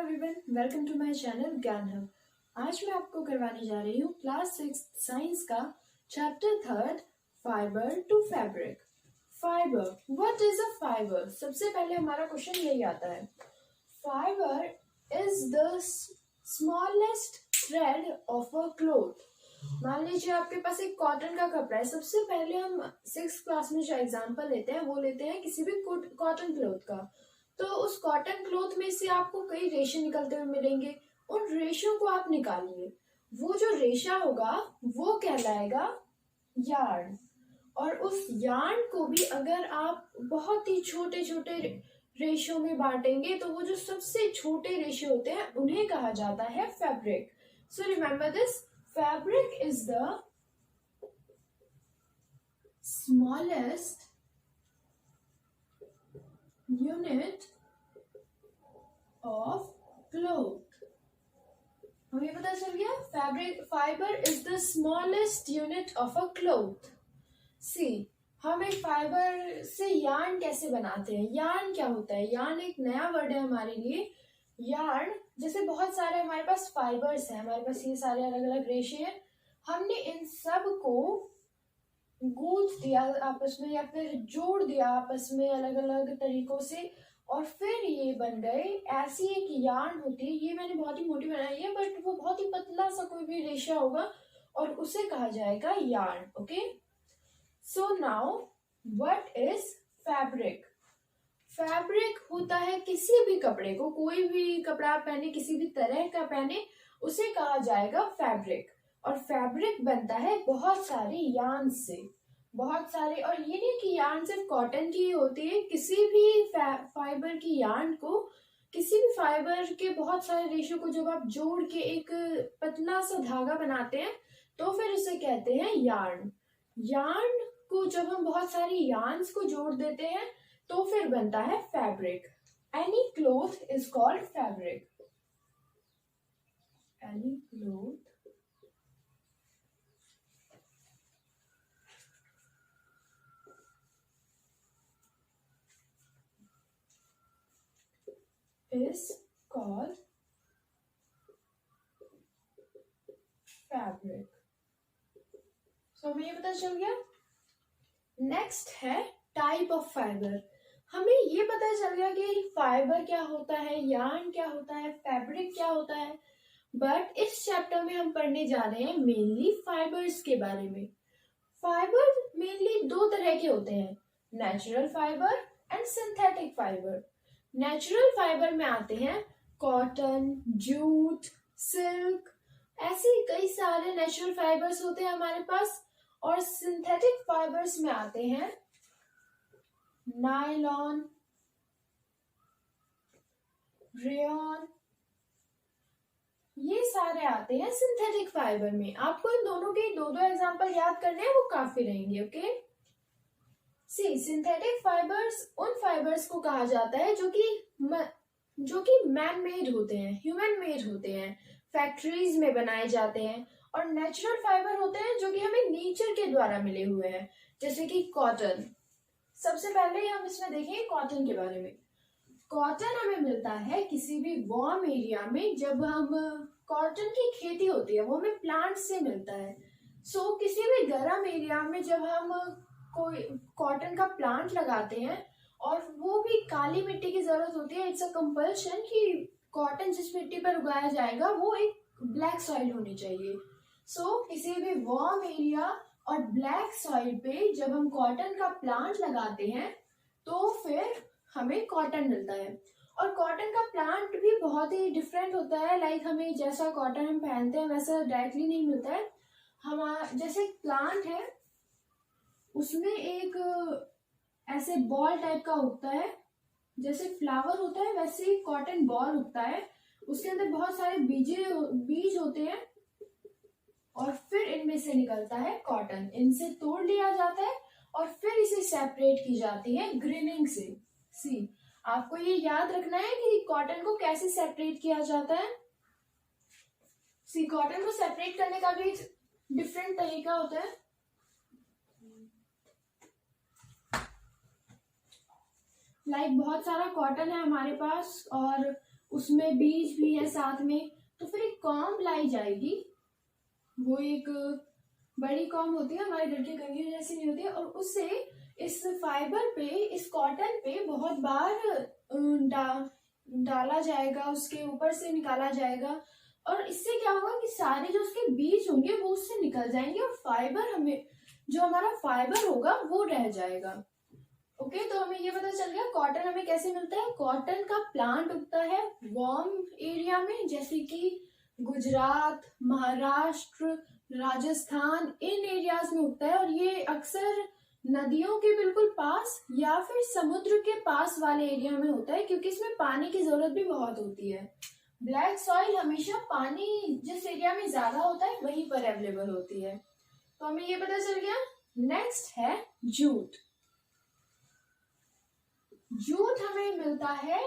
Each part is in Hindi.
Everyone, welcome to my channel Gyan Hub. आज मैं आपको करवाने जा रही हूँ क्लास 6 साइंस का chapter 3 fibre to fabric. Fibre, what is a fibre? सबसे पहले हमारा क्वेश्चन यही आता है, fibre is the smallest thread of a cloth. मान लीजिए आपके पास एक कॉटन का कपड़ा है। सबसे पहले हम 6th क्लास में जो एग्जांपल लेते हैं वो लेते हैं किसी भी कॉटन क्लॉथ का। तो उस कॉटन क्लॉथ में से आपको कई रेशे निकलते हुए मिलेंगे। उन रेशों को आप निकालिए। वो जो रेशा होगा वो कहलाएगा यार्न। और उस यार्न को भी अगर आप बहुत ही छोटे छोटे रेशों में बांटेंगे तो वो जो सबसे छोटे रेशे होते हैं उन्हें कहा जाता है fabric. So remember this, fabric is the smallest unit of cloth. हमें पता चल गया, fibre is the smallest unit of a cloth. See, हम एक फाइबर से यार्न कैसे बनाते हैं? यार्न क्या होता है? यार्न एक नया वर्ड है हमारे लिए। यार्न, जैसे बहुत सारे हमारे पास फाइबर्स हैं, हमारे पास ये सारे अलग अलग रेशे हैं, हमने इन सब को गूंथ दिया आपस में या फिर जोड़ दिया आपस में अलग अलग तरीकों से, और फिर ये बन गए ऐसी एक यार्न होती है। ये मैंने बहुत ही मोटी बनाई है, बट वो बहुत ही पतला सा कोई भी रेशा होगा और उसे कहा जाएगा yarn. Okay, so now what is fabric? Fabric होता है किसी भी कपड़े को, कोई भी कपड़ा आप पहने, किसी भी तरह का पहने, उसे कहा जाएगा फैब्रिक। और फैब्रिक बनता है बहुत सारी यार्न से, बहुत सारे। और ये नहीं कि यार्न सिर्फ कॉटन की होती है, किसी भी फाइबर की यार्न को, किसी भी फाइबर के बहुत सारे रेशों को जब आप जोड़ के एक पतला सा धागा बनाते हैं तो फिर उसे कहते हैं यार्न। यार्न को जब हम बहुत सारी यार्न्स को जोड़ देते हैं तो फिर बनता है fabric. Any cloth is called fabric. Any cloth is called fabric. So हमें ये पता चल गया। नेक्स्ट है टाइप ऑफ फाइबर। हमें ये पता चल गया कि फाइबर क्या होता है, यार्न क्या होता है, फैब्रिक क्या होता है। बट इस चैप्टर में हम पढ़ने जा रहे हैं मेनली फाइबर्स के बारे में। फाइबर मेनली दो तरह के होते हैं, natural fibre and synthetic fibre. Natural fibre में आते हैं कॉटन, जूट, सिल्क, ऐसे कई सारे नेचुरल फाइबर्स होते हैं हमारे पास। और सिंथेटिक फाइबर्स में आते हैं नायलॉन, रेयॉन, ये सारे आते हैं सिंथेटिक फाइबर में। आपको इन दोनों के दो दो एग्जांपल याद करने हैं, वो काफी रहेंगे। ओके, सी, सिंथेटिक फाइबर्स उन फाइबर्स को कहा जाता है जो कि मैन मेड होते हैं, ह्यूमन मेड होते हैं, फैक्ट्रीज में बनाए जाते हैं। और नेचुरल फाइबर होते हैं जो कि हमें नेचर के द्वारा मिले हुए हैं, जैसे कि कॉटन। सबसे पहले हम इसमें देखेंगे कॉटन के बारे में। कॉटन हमें मिलता है किसी भी वार्म एरिया में, जब हम कॉटन की खेती होती है वो हमें प्लांट से मिलता है। सो किसी भी गर्म एरिया में जब हम कोई कॉटन का प्लांट लगाते हैं, और वो भी काली मिट्टी की जरूरत होती है, इट्स अ कंपल्शन कि कॉटन जिस मिट्टी पर उगाया जाएगा वो एक ब्लैक सॉइल होनी चाहिए। सो किसी भी वार्म एरिया और ब्लैक सॉइल पे जब हम कॉटन का प्लांट लगाते हैं तो फिर हमें कॉटन मिलता है। और कॉटन का प्लांट भी बहुत ही डिफरेंट होता है। लाइक हमें जैसा कॉटन हम पहनते हैं वैसा डायरेक्टली नहीं मिलता है। हमारा जैसे प्लांट है उसमें एक ऐसे बॉल टाइप का उगता है, जैसे फ्लावर होता है वैसे ही कॉटन बॉल उगता है। उसके अंदर बहुत सारे बीज होते हैं और फिर इनमें से निकलता है कॉटन। इनसे तोड़ लिया जाता है और फिर इसे सेपरेट की जाती है ग्रेनिंग से। सी, आपको ये याद रखना है कि कॉटन को कैसे सेपरेट किया जाता है। सी, कॉटन को सेपरेट करने का भी डिफरेंट तरीका होता है। लाइक बहुत सारा कॉटन है हमारे पास और उसमें बीज भी है साथ में, तो फिर एक कॉम्ब लाई जाएगी। वो एक बड़ी कॉम्ब होती है, हमारे घर की कंघी जैसी नहीं होती है, और उससे इस फाइबर पे, इस कॉटन पे बहुत बार डाला जाएगा, उसके ऊपर से निकाला जाएगा, और इससे क्या होगा कि सारे जो उसके बीज होंगे वो उससे निकल जाएंगे और फाइबर हमें, जो हमारा फाइबर होगा वो रह जाएगा। ओके, तो हमें ये पता चल गया कॉटन हमें कैसे मिलता है। कॉटन का प्लांट उगता है वार्म एरिया में, जैसे कि गुजरात, महाराष्ट्र, राजस्थान, इन एरियाज में उगता है, और ये अक्सर नदियों के बिल्कुल पास या फिर समुद्र के पास वाले एरिया में होता है, क्योंकि इसमें पानी की जरूरत भी बहुत होती है। ब्लैक सॉइल हमेशा पानी जिस एरिया में ज्यादा होता है वहीं पर अवेलेबल होती है। तो हमें ये पता चल गया। नेक्स्ट है जूट। जूट हमें मिलता है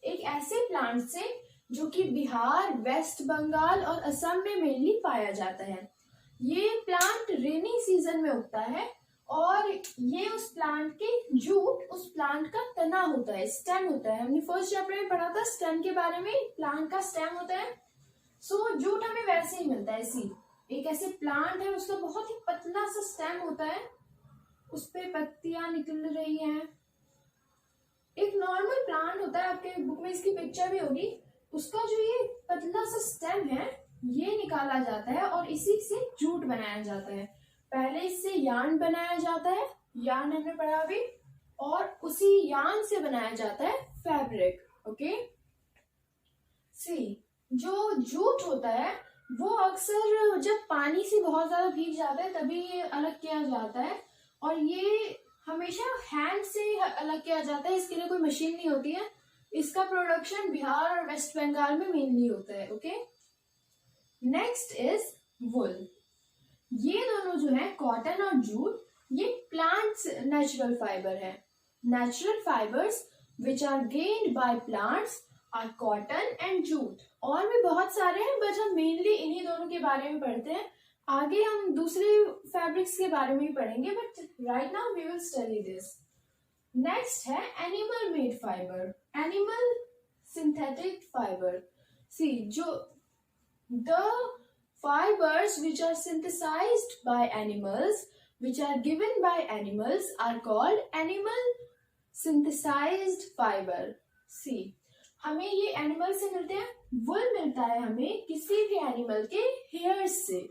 एक ऐसे प्लांट से जो कि बिहार, वेस्ट बंगाल और असम में मेनली पाया जाता है। ये प्लांट रेनी सीजन में उगता है, और ये उस प्लांट के जूट उस प्लांट का तना होता है, स्टेम होता है। हमने फर्स्ट चैप्टर में पढ़ा था स्टेम के बारे में, प्लांट का स्टेम होता है। सो जूट हमें वैसे ही मिलता है। सी एक ऐसे प्लांट है, उसका बहुत ही पतला सा स्टेम होता है, उस पे पत्तियां निकल रही हैं। एक नॉर्मल प्लांट होता है, आपके बुक में इसकी पिक्चर भी होगी, उसका जो ये पतला सा स्टेम है ये निकाला जाता है और इसी से जूट बनाया जाता है। पहले इससे यार्न बनाया जाता है, यार्न हमने पढ़ा अभी, और उसी यार्न से बनाया जाता है फैब्रिक। ओके, सी जो जूट होता है वो अक्सर जब पानी से बहुत ज्यादा भीग जाता है तभी ये अलग किया जाता है, और ये हमेशा हैंड से अलग किया जाता है, इसके लिए कोई मशीन नहीं होती है। इसका प्रोडक्शन बिहार और वेस्ट बंगाल में मेनली होता है। Okay, next is wool. ये दोनों जो है कॉटन और जूट, ये प्लांट्स नेचुरल फाइबर है। Natural fibres which are gained by plants are cotton and jute. और भी बहुत सारे हैं, बट हम मेनली इन्हीं दोनों के बारे में पढ़ते हैं। आगे हम दूसरे फैब्रिक्स के बारे में भी पढ़ेंगे, but right now we will study this. Next है animal made fibre, animal synthetic fibre. See जो the fibers which are synthesized by animals, which are given by animals, are called animal synthesized fiber. See, हमें ये एनिमल से मिलते हैं। वुल मिलता है हमें किसी भी एनिमल के हेयर्स से।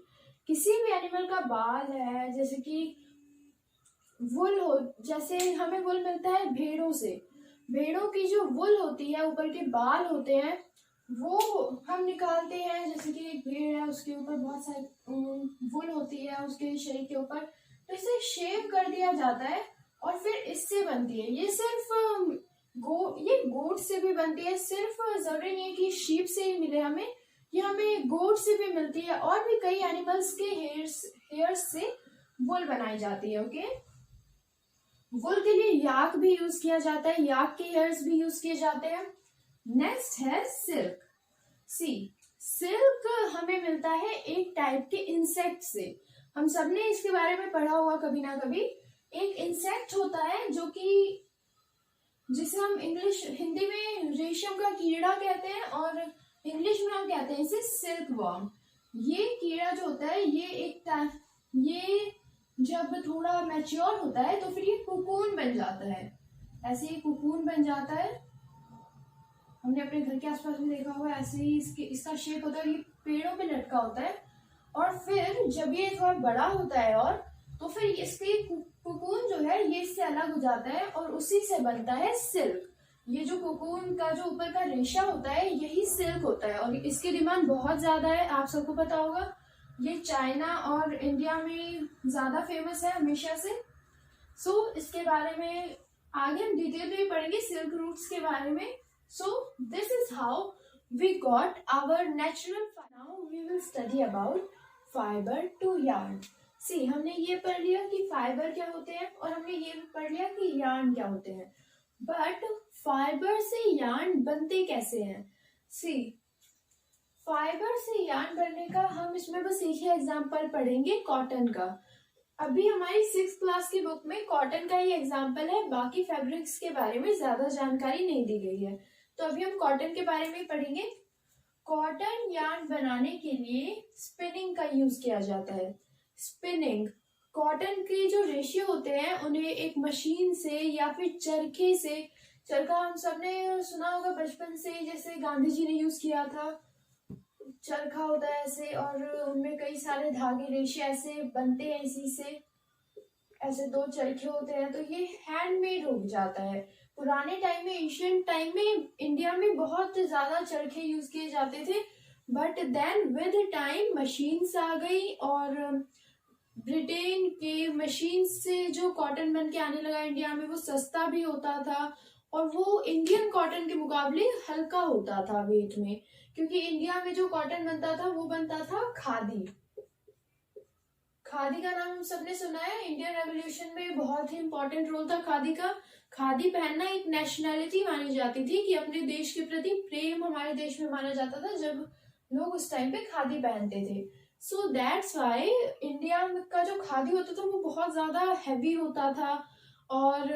किसी भी एनिमल का बाल है, जैसे कि वुल हो, जैसे हमें वुल मिलता है भेड़ों से। भेड़ों की जो वुल होती है, ऊपर के बाल होते हैं, वो हम निकालते हैं। जैसे कि एक भेड़ है, उसके ऊपर बहुत सारी वुल होती है उसके शरीर के ऊपर, तो इसे शेव कर दिया जाता है और फिर इससे बनती है। ये सिर्फ ये गोट से भी बनती है, सिर्फ जरूरी नहीं है कि शीप से ही मिले हमें, ये हमें गोट से भी मिलती है, और भी कई एनिमल्स के हेयर्स से वुल बनाई जाती है। ओके, वुल के लिए याक भी यूज किया जाता है, याक के हेयर्स भी यूज किए जाते हैं। नेक्स्ट है सिल्क। सी सिल्क हमें मिलता है एक टाइप के इंसेक्ट से। हम सबने इसके बारे में पढ़ा हुआ कभी ना कभी। एक इंसेक्ट होता है जो कि जिसे हम हिंदी में रेशम का कीड़ा कहते हैं, और इंग्लिश में हम कहते हैं इसे सिल्क वॉर्म। ये कीड़ा जो होता है ये जब थोड़ा मैच्योर होता है तो फिर ये कुकून बन जाता है। ऐसे ही कुकून बन जाता है, हमने अपने घर के आसपास में देखा हुआ है। ऐसे ही इसका शेप होता है, ये पेड़ों पे लटका होता है, और फिर जब ये थोड़ा बड़ा होता है और तो फिर इसके कुकून जो है ये इससे अलग हो जाता है और उसी से बनता है सिल्क। ये जो कुकून का जो ऊपर का रेशा होता है यही सिल्क होता है, और इसकी डिमांड बहुत ज्यादा है, आप सबको पता होगा। ये चाइना और इंडिया में ज्यादा फेमस है हमेशा से। सो इसके बारे में आगे हम डिटेल में पढ़ेंगे, सिल्क रूट्स के बारे में। So this is how we got our natural. Now we will study about fiber to yarn. See, हमने ये पढ़ लिया कि फाइबर क्या होते हैं, और हमने ये भी पढ़ लिया कि यार्न क्या होते हैं, बट फाइबर से यार्न बनते कैसे हैं। सी फाइबर से यार्न बनने का हम इसमें बस एक ही एग्जाम्पल पढ़ेंगे, कॉटन का। अभी हमारी 6th क्लास की बुक में कॉटन का ही एग्जाम्पल है, बाकी फैब्रिक्स के बारे में ज्यादा जानकारी नहीं दी गई है। तो अभी हम कॉटन के बारे में पढ़ेंगे। कॉटन यार्न बनाने के लिए स्पिनिंग का यूज किया जाता है। स्पिनिंग, कॉटन के जो रेशियो होते हैं उन्हें एक मशीन से या फिर चरखे से, चरखा हम सबने सुना होगा बचपन से, जैसे गांधी जी ने यूज किया था, चरखा होता है ऐसे और उनमें कई सारे धागे रेशे ऐसे बनते हैं, इसी से ऐसे दो चरखे होते हैं, तो ये हैंडमेड हो जाता है। पुराने टाइम में, एशियंट टाइम में इंडिया में बहुत ज्यादा चरखे यूज किए जाते थे, but then with time machines आ गई और ब्रिटेन के मशीन से जो कॉटन बन के आने लगा इंडिया में, वो सस्ता भी होता था और वो इंडियन कॉटन के मुकाबले हल्का होता था वेट में, क्योंकि इंडिया में जो कॉटन बनता था वो बनता था खादी। खादी का नाम हम सबने सुना है, इंडियन रेवोल्यूशन में बहुत ही इंपॉर्टेंट रोल था खादी का। खादी पहनना एक नेशनैलिटी मानी जाती थी कि अपने देश के प्रति प्रेम हमारे देश में माना जाता था जब लोग उस टाइम पे खादी पहनते थे। सो दैट्स वाई इंडिया का जो खादी होता था वो बहुत ज्यादा हैवी होता था और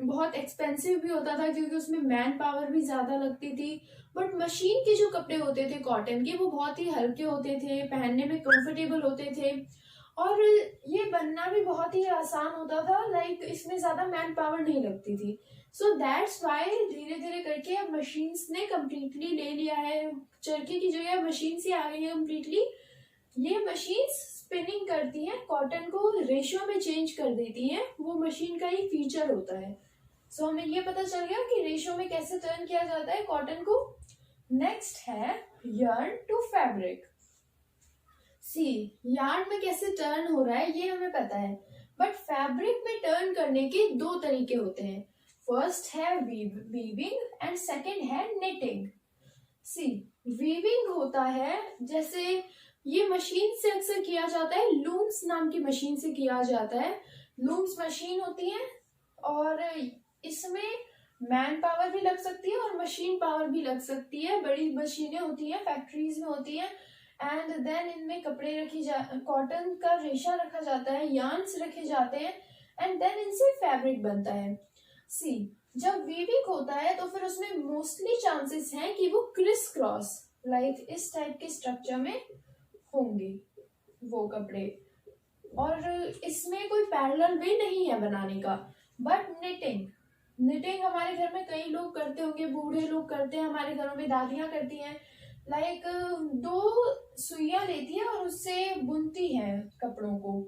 बहुत एक्सपेंसिव भी होता था, क्योंकि उसमें मैन पावर भी ज्यादा लगती थी। बट मशीन के जो कपड़े होते थे कॉटन के, वो बहुत ही हल्के होते थे, पहनने में कंफर्टेबल होते थे और ये बनना भी बहुत ही आसान होता था, लाइक इसमें ज्यादा मैन पावर नहीं लगती थी। सो दैट्स वाई धीरे धीरे करके अब मशीन्स ने कम्प्लीटली ले लिया है, चरखे की जगह मशीन से आ गई है कम्प्लीटली। ये मशीन्स स्पिनिंग करती हैं, कॉटन को रेशियो में चेंज कर देती हैं, वो मशीन का ही फीचर होता है। सो हमें ये पता चल गया कि रेशियो में कैसे टर्न किया जाता है कॉटन को। नेक्स्ट है yarn to fabric. See, yarn में कैसे टर्न हो रहा है ये हमें पता है, बट फैब्रिक में टर्न करने के दो तरीके होते हैं। फर्स्ट है वीविंग एंड सेकंड है निटिंग। सी, वीविंग होता है, जैसे ये मशीन से अक्सर किया जाता है, लूम्स नाम की मशीन से किया जाता है। लूम्स मशीन होती है और इसमें मैन पावर भी लग सकती है और मशीन पावर भी लग सकती है। बड़ी मशीनें होती हैं, फैक्ट्रीज में होती हैं, एंड देन इनमें कपड़े कॉटन का रेशा रखा जाता है, यार्न्स रखे जाते हैं एंड देन इनसे फैब्रिक बनता है। सी, जब वीविंग होता है तो फिर उसमें मोस्टली चांसेस हैं कि वो क्रिस क्रॉस लाइक इस टाइप के स्ट्रक्चर में होंगे वो कपड़े, और इसमें कोई पैरेलल वे नहीं है बनाने का। बट निटिंग हमारे घर में कई लोग करते होंगे, बूढ़े लोग करते हैं, हमारे घरों में दादियां करती हैं, लाइक दो सुइयां लेती है और उससे बुनती है कपड़ों को,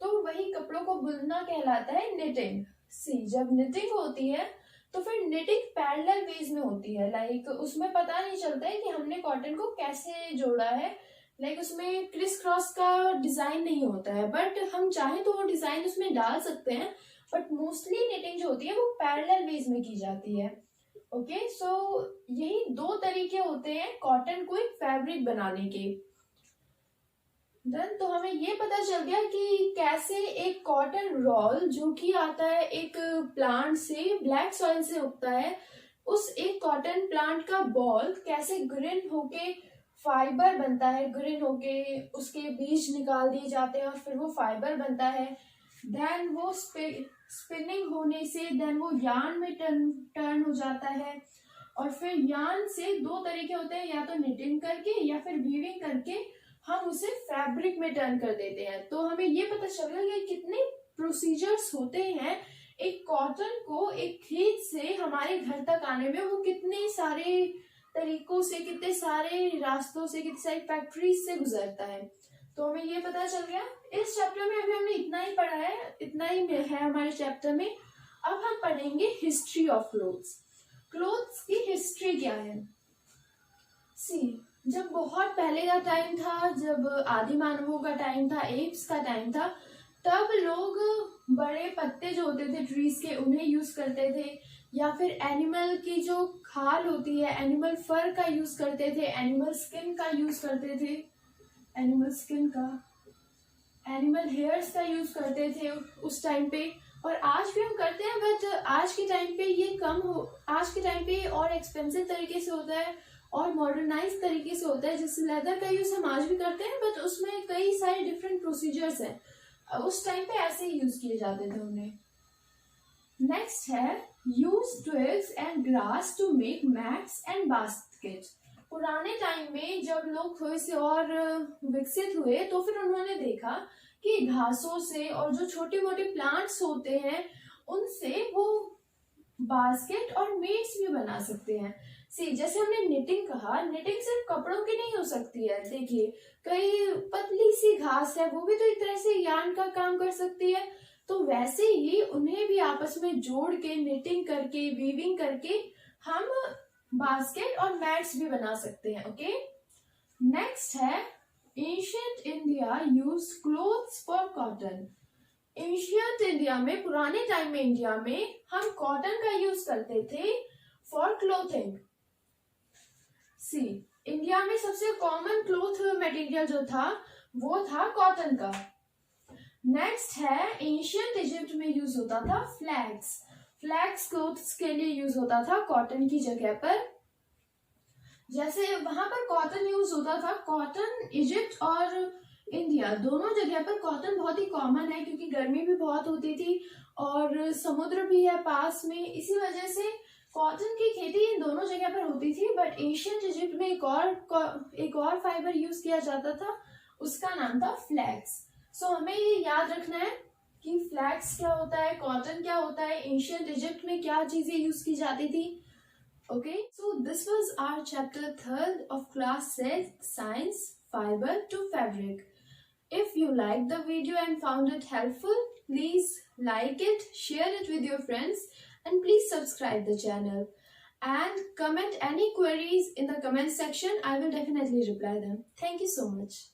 तो वही कपड़ों को बुनना कहलाता है निटिंग। सी, जब निटिंग होती है तो फिर निटिंग पैरेलल वेज में होती है, लाइक उसमें पता नहीं चलता है कि हमने कॉटन को कैसे जोड़ा है, लाइक उसमें क्रिस क्रॉस का डिजाइन नहीं होता है, बट हम चाहे तो वो डिजाइन उसमें डाल सकते हैं, बट मोस्टली निटिंग जो होती है वो पैरेलल वेज में की जाती है। ओके, सो यही दो तरीके होते हैं कॉटन को एक फैब्रिक बनाने के। देन तो हमें ये पता चल गया कि कैसे एक कॉटन रोल जो कि आता है एक प्लांट से, ब्लैक सॉइल से उगता है, उस एक कॉटन प्लांट का बॉल कैसे ग्रीन होके फाइबर बनता है, ग्रीन होके उसके बीज निकाल दिए जाते हैं और फिर वो फाइबर बनता है। देन वो स्पिनिंग होने से देन वो यार्न में टर्न हो जाता है, और फिर यार्न से दो तरीके होते हैं, या तो निटिंग करके या फिर वीविंग करके हम उसे फैब्रिक में टर्न कर देते हैं। तो हमें ये पता चल गया कि कितने प्रोसीजर्स होते हैं एक कॉटन को एक खेत से हमारे घर तक आने में, वो कितने सारे तरीकों से, कितने सारे रास्तों से, कितनी सारी फैक्ट्रीज से गुजरता है। तो हमें ये पता चल गया। इस चैप्टर में अभी हमने इतना ही पढ़ा है, इतना ही है हमारे चैप्टर में। अब हम पढ़ेंगे हिस्ट्री ऑफ क्लोथ्स। क्लोथ्स की हिस्ट्री क्या है। सी, जब बहुत पहले का टाइम था, जब आदि मानवों का टाइम था, एप्स का टाइम था, तब लोग बड़े पत्ते जो होते थे ट्रीज के उन्हें यूज करते थे, या फिर एनिमल की जो खाल होती है, एनिमल फर का यूज करते थे, एनिमल स्किन का यूज करते थे, एनिमल हेयर्स का यूज करते थे उस टाइम पे, और आज भी हम करते हैं, बट आज के टाइम पे ये आज के टाइम पे और एक्सपेंसिव तरीके से होता है और मॉडर्नाइज तरीके से होता है, जिससे लेदर का यूज हम आज भी करते हैं, बट उसमें कई सारे डिफरेंट प्रोसीजर्स हैं। उस टाइम पे ऐसे ही यूज किए जाते थे उन्हें। नेक्स्ट है use twigs and grass to make mats and basket. पुराने टाइम में जब लोग थोड़े से और विकसित हुए तो फिर उन्होंने देखा कि घासों से और जो छोटे मोटे प्लांट्स होते हैं उनसे वो बास्केट और मेट्स भी बना सकते हैं। सी जैसे हमने निटिंग कहा, निटिंग सिर्फ कपड़ों की नहीं हो सकती है। देखिए कई पतली सी घास है वो भी तो एक तरह से यार्न का काम कर सकती है। तो वैसे ही उन्हें भी आपस में जोड़ के निटिंग करके वीविंग करके हम बास्केट और मैट्स भी बना सकते हैं। ओके, नेक्स्ट है ancient India use clothes for cotton. Ancient India में, पुराने टाइम में इंडिया में हम कॉटन का यूज करते थे फॉर क्लोथिंग। सी इंडिया में सबसे कॉमन क्लोथ मटेरियल जो था वो था कॉटन का। नेक्स्ट है एंशियंट इजिप्ट में यूज होता था फ्लैक्स। फ्लैक्स क्लोथ्स के लिए यूज होता था कॉटन की जगह पर। जैसे वहां पर कॉटन यूज होता था, कॉटन इजिप्ट और इंडिया दोनों जगह पर कॉटन बहुत ही कॉमन है क्योंकि गर्मी भी बहुत होती थी और समुद्र भी है पास में, इसी वजह से कॉटन की खेती इन दोनों जगह पर होती थी। बट एंशियंट इजिप्ट में एक और फाइबर यूज किया जाता था, उसका नाम था फ्लैक्स। सो हमें ये याद रखना है कि फ्लैक्स क्या होता है, कॉटन क्या होता है, एंशियंट इजिप्ट में क्या चीजें यूज की जाती थी। Okay, so this was our chapter 3rd of class 6 science, fiber to fabric. If you liked the video and found it helpful, please like it, share it with your friends, and please subscribe the channel. And comment any queries in the comment section. I will definitely reply them. Thank you so much.